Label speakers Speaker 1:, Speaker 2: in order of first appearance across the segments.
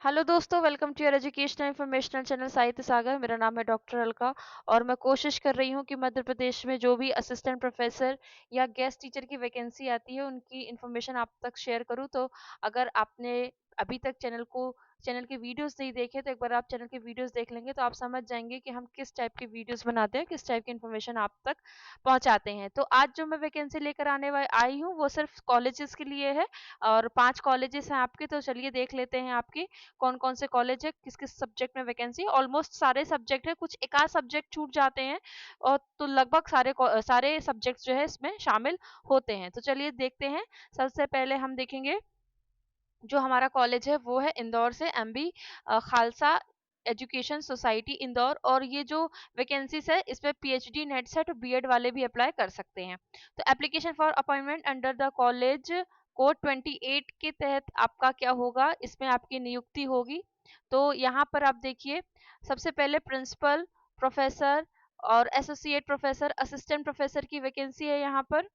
Speaker 1: Hello दोस्तों, welcome to your educational informational channel Sahitya Sagar. मेरा नाम है डॉक्टर अलका और मैं कोशिश कर रही हूँ कि मध्य प्रदेश में जो भी असिस्टेंट प्रोफेसर या गेस्ट टीचर की वैकेंसी आती है उनकी इन्फॉर्मेशन आप तक शेयर करूँ। तो अगर आपने अभी तक चैनल के वीडियोस नहीं देखे तो एक बार आप चैनल के वीडियोस देख लेंगे तो आप समझ जाएंगे कि हम किस टाइप के वीडियोस बनाते हैं, किस टाइप की इन्फॉर्मेशन आप तक पहुंचाते हैं। तो आज जो मैं वैकेंसी लेकर आई हूँ वो सिर्फ कॉलेजेस के लिए है और 5 कॉलेजेस हैं आपके। तो चलिए देख लेते हैं आपकी कौन कौन से कॉलेज है, किस किस सब्जेक्ट में वैकेंसी है। ऑलमोस्ट सारे सब्जेक्ट है, कुछ एक आध सब्जेक्ट छूट जाते हैं और तो लगभग सारे सब्जेक्ट्स जो है इसमें शामिल होते हैं। तो चलिए देखते हैं। सबसे पहले हम देखेंगे जो हमारा कॉलेज है वो है इंदौर से MB Khalsa education society Indore. और ये जो वैकेंसीज है इसमें पीएचडी नेट सेट और बीएड वाले भी अप्लाई कर सकते हैं। तो application for appointment under the college code 28 के तहत आपका क्या होगा, इसमें आपकी नियुक्ति होगी। तो यहाँ पर आप देखिए, सबसे पहले प्रिंसिपल प्रोफेसर और एसोसिएट प्रोफेसर असिस्टेंट प्रोफेसर की वैकेंसी है यहाँ पर।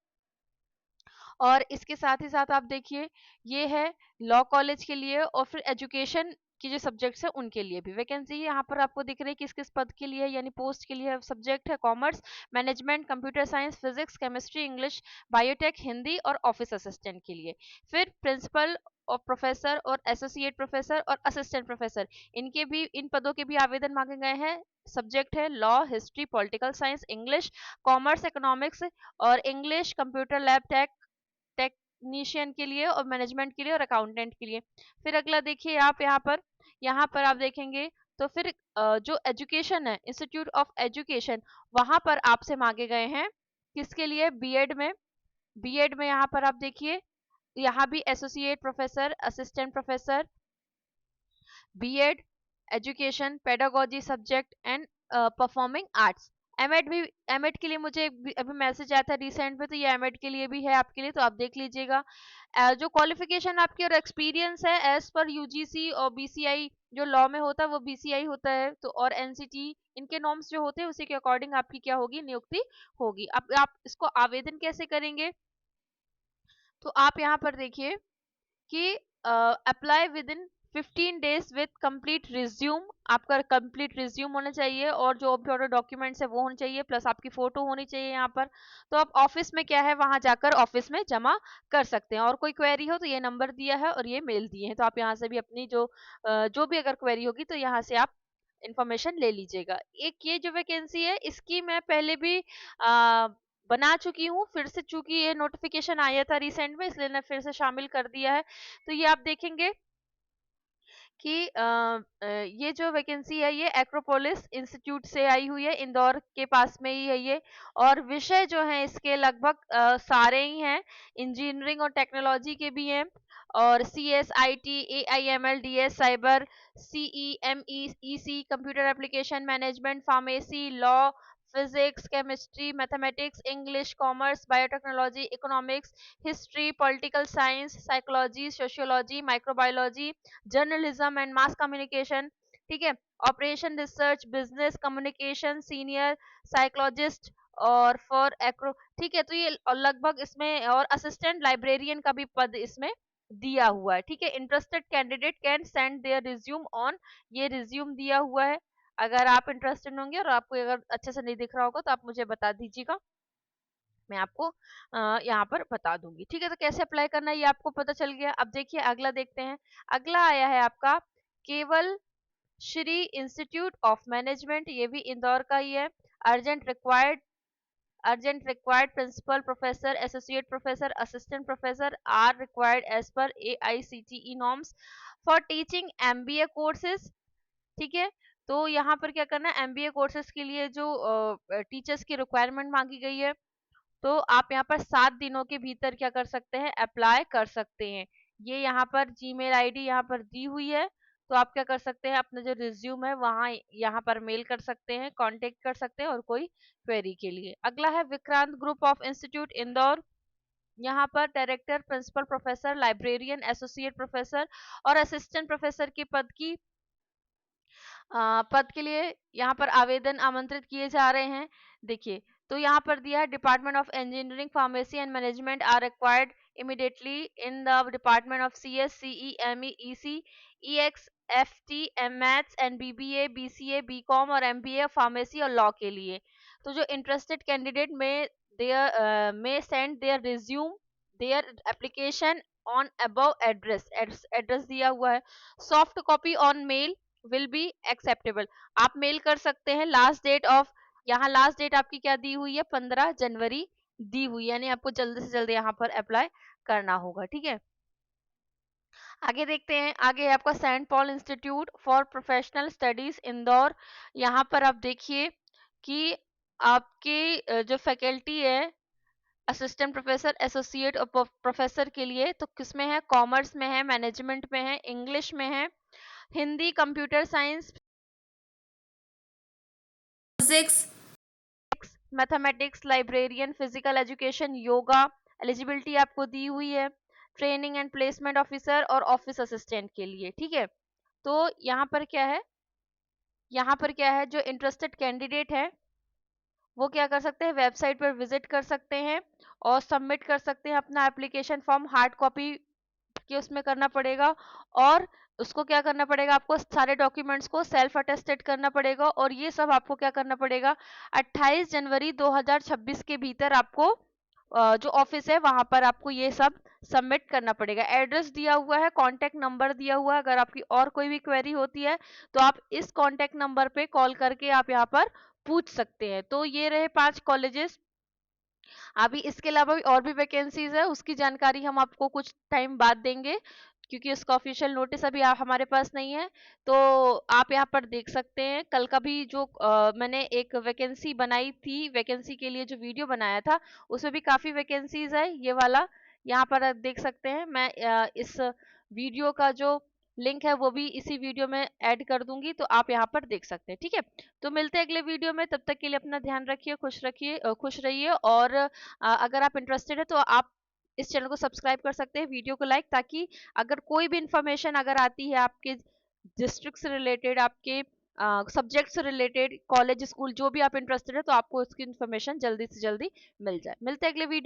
Speaker 1: और इसके साथ ही साथ आप देखिए, ये है लॉ कॉलेज के लिए और फिर एजुकेशन की जो सब्जेक्ट्स है उनके लिए भी वैकेंसी यहाँ पर आपको दिख रही है किस किस पद के लिए, यानी पोस्ट के लिए सब्जेक्ट है commerce, management, computer science, physics, chemistry, English, biotech, Hindi और ऑफिस असिस्टेंट के लिए। फिर प्रिंसिपल और प्रोफेसर और एसोसिएट प्रोफेसर और असिस्टेंट प्रोफेसर, इनके भी इन पदों के भी आवेदन मांगे गए हैं। सब्जेक्ट है law, history, political science, English, commerce, economics और इंग्लिश, कंप्यूटर लैब टेक्नीशियन के लिए और मैनेजमेंट के लिए और अकाउंटेंट के लिए। फिर अगला देखिए आप यहाँ पर आप देखेंगे तो फिर जो एजुकेशन है, इंस्टीट्यूट ऑफ एजुकेशन, वहां पर आपसे मांगे गए हैं किसके लिए, बीएड में यहाँ पर आप देखिए, यहाँ भी associate professor, assistant professor, BEd, education, pedagogy subject and performing arts. MEd भी, एमएड के लिए मुझे अभी मैसेज आया था रिसेंट में, तो ये एमएड के लिए भी है आपके लिए, तो आप देख लीजिएगा। जो क्वालिफिकेशन आपकी और एक्सपीरियंस है एज पर यूजीसी और बीसीआई, जो लॉ में होता है वो बीसीआई होता है, तो और एनसीटी, इनके नॉर्म्स जो होते हैं उसी के अकॉर्डिंग आपकी क्या होगी, नियुक्ति होगी। अब आप इसको आवेदन कैसे करेंगे, तो आप यहाँ पर देखिए कि apply with in 15 days with complete resume. आपका कंप्लीट रिज्यूम होना चाहिए और जो भी डॉक्यूमेंट्स है वो होने चाहिए, प्लस आपकी फोटो होनी चाहिए यहाँ पर। तो आप ऑफिस में क्या है वहां जाकर ऑफिस में जमा कर सकते हैं। और कोई क्वेरी हो तो ये नंबर दिया है और ये मेल दिए हैं, तो आप यहाँ से भी अपनी जो भी अगर क्वेरी होगी तो यहाँ से आप इंफॉर्मेशन ले लीजिएगा। एक ये जो वैकेंसी है इसकी मैं पहले भी बना चुकी हूँ, फिर से चूंकि ये नोटिफिकेशन आया था रिसेंट में इसलिए मैं फिर से शामिल कर दिया है। तो ये आप देखेंगे कि ये जो वैकेंसी है ये एक्रोपोलिस इंस्टीट्यूट से आई हुई है, इंदौर के पास में ही है ये। और विषय जो है इसके लगभग सारे ही हैं, इंजीनियरिंग और टेक्नोलॉजी के भी हैं, और C S I T, A I M L, D S cyber, C E M E C, computer application management, pharmacy, law, physics, chemistry, mathematics, English, commerce, biotechnology, economics, history, political science, psychology, sociology, microbiology, journalism and mass communication, ठीक है, operation research, business communication, senior psychologist और for एक्रो, ठीक है। तो ये लगभग इसमें और असिस्टेंट लाइब्रेरियन का भी पद इसमें दिया हुआ है, ठीक है। Interested candidate can send their resume on, ये रिज्यूम दिया हुआ है। अगर आप इंटरेस्टेड होंगे और आपको अगर अच्छे से नहीं दिख रहा होगा तो आप मुझे बता दीजिएगा, मैं आपको यहाँ पर बता दूंगी, ठीक है। तो कैसे अप्लाई करना है ये आपको पता चल गया। अब देखिए अगला देखते हैं। अगला आया है आपका केवल श्री इंस्टीट्यूट ऑफ मैनेजमेंट, ये भी इंदौर का ही है। Urgent required principal professor, associate professor, assistant professor are required as per AICTE norms for teaching MBA courses, ठीक है। तो यहाँ पर क्या करना है, MBA कोर्सेज के लिए जो टीचर्स की रिक्वायरमेंट मांगी गई है, तो आप यहाँ पर 7 दिनों के भीतर क्या कर सकते हैं, अप्लाई कर सकते हैं। ये यहाँ पर जीमेल आईडी यहाँ पर दी हुई है, तो आप क्या कर सकते हैं, अपना जो रिज्यूम है वहाँ यहाँ पर मेल कर सकते हैं, कांटेक्ट कर सकते हैं और कोई क्वेरी के लिए। अगला है Vikrant group of institute Indore, यहाँ पर director, principal professor, librarian, associate professor और असिस्टेंट प्रोफेसर के पद के लिए यहाँ पर आवेदन आमंत्रित किए जा रहे हैं। देखिए, तो यहाँ पर दिया है department of engineering, pharmacy and management are required immediately in the department of CS, CE, ME, EC, EX, FT, MAths and BBA, BCA, BCom और MBA फार्मेसी और लॉ के लिए। तो जो interested candidate may send their resume, their application on above address, address दिया हुआ है, soft copy on mail will be acceptable. आप मेल कर सकते हैं। लास्ट डेट ऑफ, यहाँ लास्ट डेट आपकी क्या दी हुई है, 15 जनवरी दी हुई, यानी आपको जल्दी से जल्दी यहाँ पर अप्लाई करना होगा। ठीक है, आगे देखते हैं। आगे है आपका Saint Paul institute for professional studies Indore. यहाँ पर आप देखिए कि आपके जो फैकल्टी है असिस्टेंट प्रोफेसर, एसोसिएट और प्रोफेसर के लिए, तो किसमें है, कॉमर्स में है, मैनेजमेंट में है, इंग्लिश में है, Hindi, computer science,
Speaker 2: physics,
Speaker 1: mathematics, librarian, physical education, yoga. Eligibility आपको दी हुई है ट्रेनिंग एंड प्लेसमेंट ऑफिसर और ऑफिस असिस्टेंट के लिए। ठीक है, तो यहाँ पर क्या है, यहाँ पर क्या है, जो इंटरेस्टेड कैंडिडेट है वो क्या कर सकते हैं, वेबसाइट पर विजिट कर सकते हैं और सबमिट कर सकते हैं अपना एप्लीकेशन फॉर्म। हार्ड कॉपी के उसमें करना पड़ेगा और उसको क्या करना पड़ेगा, आपको सारे डॉक्यूमेंट्स को सेल्फ अटेस्टेड करना पड़ेगा और ये सब आपको क्या करना पड़ेगा, 28 जनवरी 2026 के भीतर आपको जो ऑफिस है वहां पर आपको ये सब सबमिट करना पड़ेगा। एड्रेस दिया हुआ है, कॉन्टैक्ट नंबर दिया हुआ है। अगर आपकी और कोई भी क्वेरी होती है तो आप इस कॉन्टैक्ट नंबर पे कॉल करके आप यहाँ पर पूछ सकते हैं। तो ये रहे 5 कॉलेजेस। अभी इसके अलावा भी और भी वैकेंसीज है, उसकी जानकारी हम आपको कुछ टाइम बाद देंगे क्योंकि उसका ऑफिशियल नोटिस अभी हमारे पास नहीं है। तो आप यहाँ पर देख सकते हैं, कल का भी जो मैंने एक वैकेंसी बनाई थी, वैकेंसी के लिए जो वीडियो बनाया था उसमें भी काफ़ी वैकेंसीज है। ये वाला यहाँ पर आप देख सकते हैं। मैं इस वीडियो का जो लिंक है वो भी इसी वीडियो में ऐड कर दूंगी, तो आप यहाँ पर देख सकते हैं। ठीक है, तो मिलते हैं अगले वीडियो में। तब तक के लिए अपना ध्यान रखिए, खुश रहिए और अगर आप इंटरेस्टेड है तो आप इस चैनल को सब्सक्राइब कर सकते हैं, वीडियो को लाइक, ताकि अगर कोई भी इंफॉर्मेशन अगर आती है आपके डिस्ट्रिक्ट से रिलेटेड, आपके सब्जेक्ट से रिलेटेड, कॉलेज स्कूल जो भी आप इंटरेस्टेड है, तो आपको उसकी इंफॉर्मेशन जल्दी से जल्दी मिल जाए। मिलते हैं अगले वीडियो